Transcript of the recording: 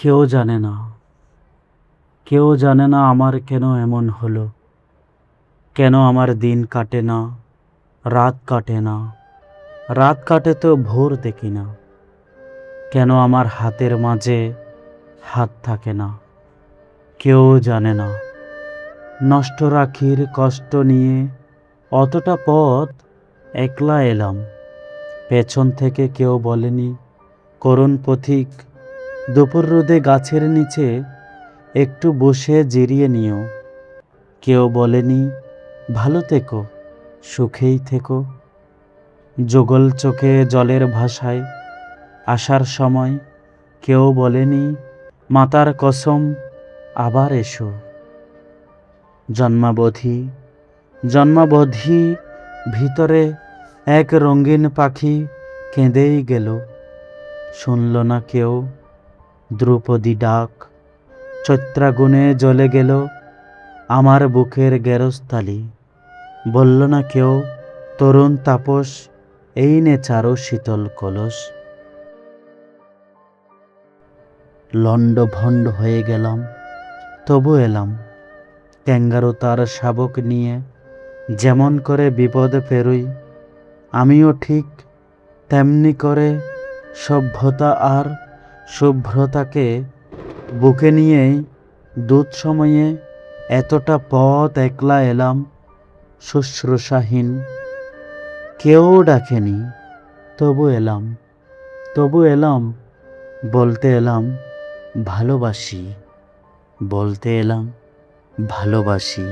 কেউ জানে না, কেউ জানে না আমার কেন এমন হলো। কেন আমার দিন কাটে না, রাত কাটে না, রাত কাটে তো ভোর দেখি না। কেন আমার হাতের মাঝে হাত থাকে না, কেউ জানে না। নষ্ট রাখির কষ্ট নিয়ে অতটা পথ একলা এলাম। পেছন থেকে কেউ বলেনি, করুণ পথিক, দুপুর রোদে গাছের নিচে একটু বসে জিরিয়ে নিও। কেউ বলেনি, ভালো থেকো, সুখেই থেকো। যুগল চোখে জলের ভাষায় আসার সময় কেউ বলেনি, মাতার কসম আবার এসো। জন্মাবধি জন্মাবধি ভিতরে এক রঙিন পাখি কেঁদেই গেল। শুনল না কেউ দ্রুপদী ডাক, চৈত্রাগুণে জ্বলে গেল আমার বুকের গেরস্তালি। বলল না কেউ, তরুণ তাপস এই নে চারো শীতল কলস। লণ্ডভণ্ড হয়ে গেলাম, তবু এলাম। ক্যাঙ্গারু তার শাবক নিয়ে যেমন করে বিপদ পেরোই, আমিও ঠিক তেমনি করে সভ্যতা আর শুভ্রতাকে বুকে নিয়েই দুধ সময়ে এতটা পথ একলা এলাম। শুশ্রূষাহীন, কেউ ডাকেনি, তবু এলাম, তবু এলাম। বলতে এলাম ভালোবাসি, বলতে এলাম ভালোবাসি।